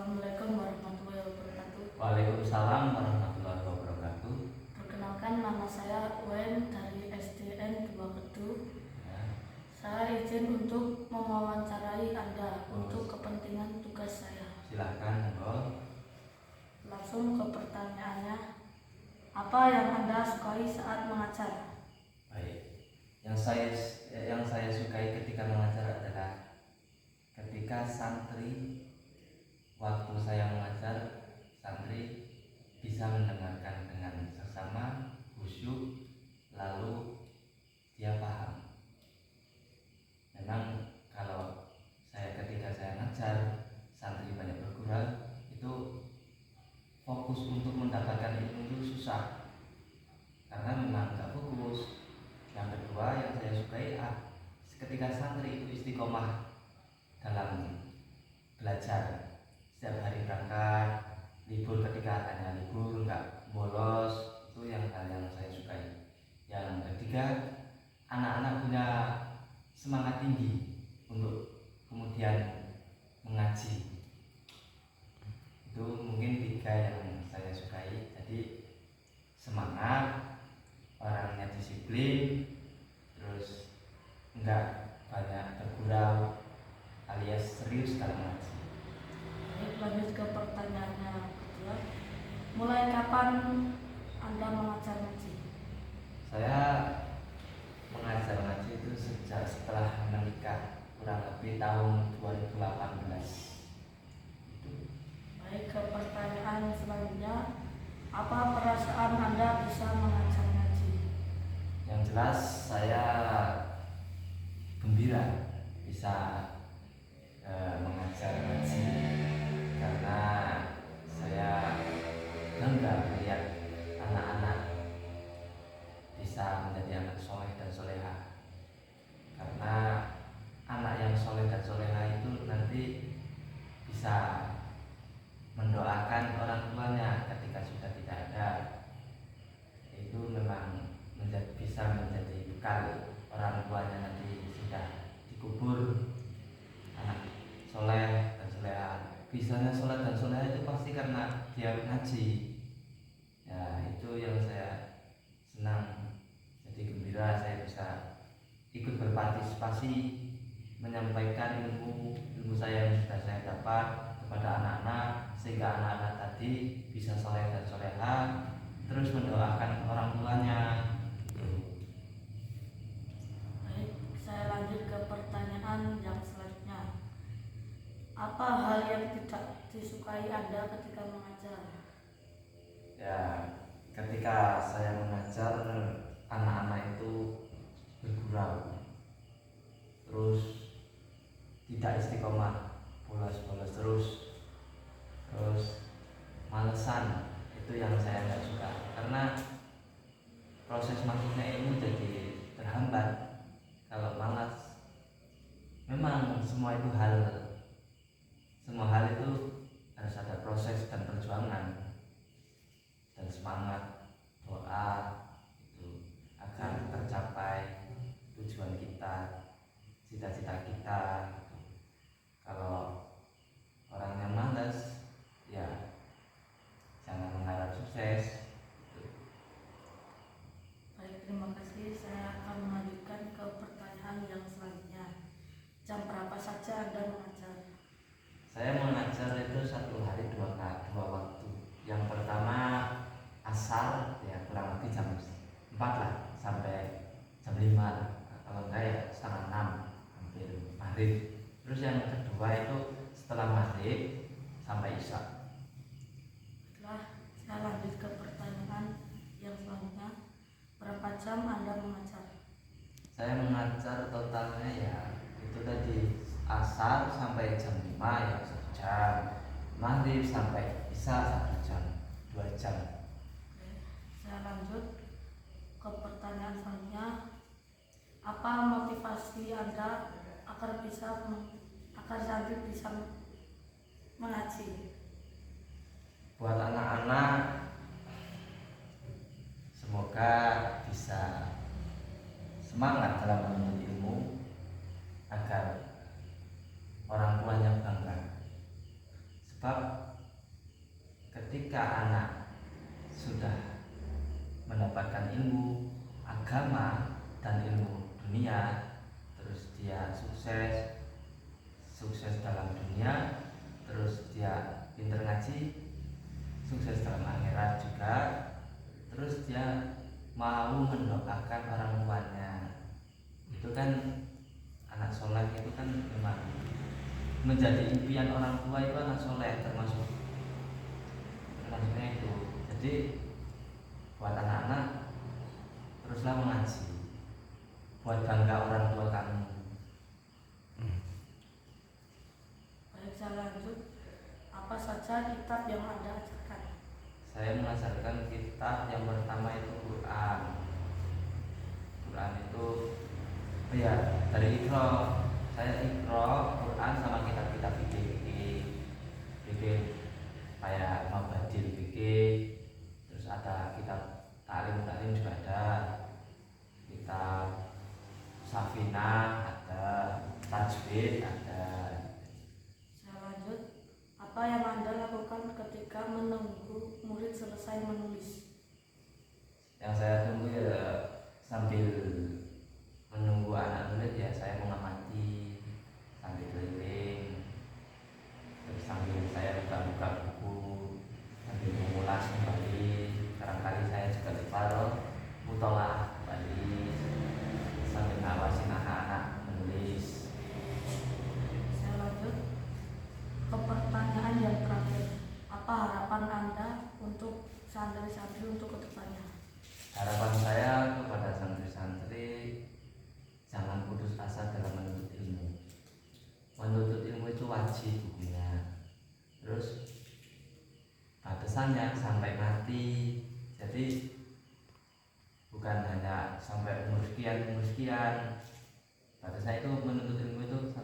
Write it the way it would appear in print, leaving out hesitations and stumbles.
Assalamualaikum warahmatullahi wabarakatuh. Waalaikumsalam warahmatullahi wabarakatuh. Perkenalkan, nama saya Wen dari SDN 2 Kedu. Ya. Saya izin untuk mewawancarai Anda untuk kepentingan tugas saya. Silakan, Bro. Langsung ke pertanyaannya. Apa yang Anda sukai saat mengajar? Baik. Yang saya sukai ketika mengajar adalah ketika santri, waktu saya mengajar, santri bisa mendengarkan dengan sesama, khusyuk, lalu dia paham. Memang kalau ketika saya mengajar, santri banyak berkurang, itu fokus untuk mendapatkan ilmu itu susah karena memang nggak fokus. Yang kedua yang saya sukai ketika santri itu istiqomah dalam belajar, setiap hari berangkat, libur ketika ada libur nggak bolos, itu hal yang saya sukai. Yang ketiga, anak-anak punya semangat tinggi untuk kemudian mengaji. Itu mungkin 3 yang saya sukai. Jadi semangat, orangnya disiplin, terus enggak banyak bergurau alias serius dalam mengaji. Baik, lanjut ke pertanyaannya kedua. Mulai kapan Anda mengajar ngaji? Saya mengajar ngaji itu sejak setelah menikah, kurang lebih tahun 2018. Baik, ke pertanyaan selanjutnya. Apa perasaan Anda bisa mengajar ngaji? Yang jelas saya gembira bisa mengajar ngaji karena saya bangga melihat anak-anak bisa menjadi anak soleh dan soleha. Karena anak yang soleh dan soleha itu nanti bisa mendoakan orang tuanya ketika sudah tidak ada. Itu memang bisa menjadi bekal orang tuanya nanti sudah dikubur. Anak soleh dan soleha, bisanya soleh dan soleha itu pasti karena dia ngaji. Ya, itu yang saya senang. Jadi gembira saya bisa ikut berpartisipasi menyampaikan ilmu saya yang sudah saya dapat kepada anak-anak, sehingga anak-anak tadi bisa soleh dan soleha, terus mendoakan orang tuanya. Baik, saya lanjut ke pertanyaan yang selanjutnya. Apa hal yang tidak disukai Anda ketika mengajar? Ya, ketika saya mengajar, anak-anak itu bergurau, terus tidak istiqomah, bolos-bolos terus malesan. Itu yang saya nggak suka, karena proses masuknya ilmu jadi terhambat kalau malas. Memang semua hal itu harus ada proses dan perjuangan dan semangat, doa itu agar tercapai tujuan kita, cita-cita kita. Kalau orang yang malas, ya jangan mengharap sukses. Baik, terima kasih. Saya akan melanjutkan ke pertanyaan yang selanjutnya. Jam berapa saja Anda mengajar? Saya mengajar itu 1 hari 2 waktu. Yang pertama asar, ya kurang lebih jam 4 lah sampai jam 5 lah. Kalau enggak ya setengah 6, hampir maghrib. Terus yang kedua itu setelah maghrib sampai isya. Baiklah, saya lanjut ke pertanyaan yang selanjutnya. Berapa jam Anda mengajar? Saya mengajar totalnya ya itu tadi, asar sampai jam 5 ya 1 jam, maghrib sampai isya 1 jam, 2 jam. Oke, saya lanjut ke pertanyaan selanjutnya. Apa motivasi Anda agar santri bisa mengaji? Buat anak-anak, semoga bisa semangat dalam menuntut ilmu agar orang tuanya bangga. Sebab ketika anak sudah mendapatkan ilmu agama dan ilmu dunia, terus dia sukses dalam dunia, terus dia pinter ngaji, sukses dalam akhirat juga, terus dia mau mendoakan orang tuanya. Itu kan anak soleh itu kan memang menjadi impian orang tua, itu anak soleh termasuknya itu. Jadi buat anak-anak teruslah mengaji, buat bangga orang tua kamu. Baik, saya lanjut. Apa saja kitab yang Anda ajarkan? Saya mengajarkan kitab yang pertama itu Quran. Quran itu ya dari Iqra. Saya Iqra, Quran sama kitab-kitab fikih kayak Mabadil fikih, terus ada kitab taklim juga ada, kitab Safinah ada, tajwid ada. Saya lanjut. Apa yang Anda lakukan ketika menunggu murid selesai menulis? Yang saya tunggu ya sambil menunggu anak nulis ya saya mengamati sambil keliling, terus sambil saya buka-buka buku, sambil mengulas kembali. Barangkali saya juga ditaruh mutolaah kembali sambil ngawasin anak-anak menulis. Saya lanjut ke pertanyaan yang terakhir. Apa harapan Anda untuk santri-santri untuk kedepannya? Harapan saya kepada santri-santri, jangan putus asa dalam menuntut ilmu. Menuntut ilmu itu wajib hukumnya. Terus batasannya sampai mati. Jadi bukan hanya sampai umur sekian. Batasnya itu menuntut ilmu itu sampai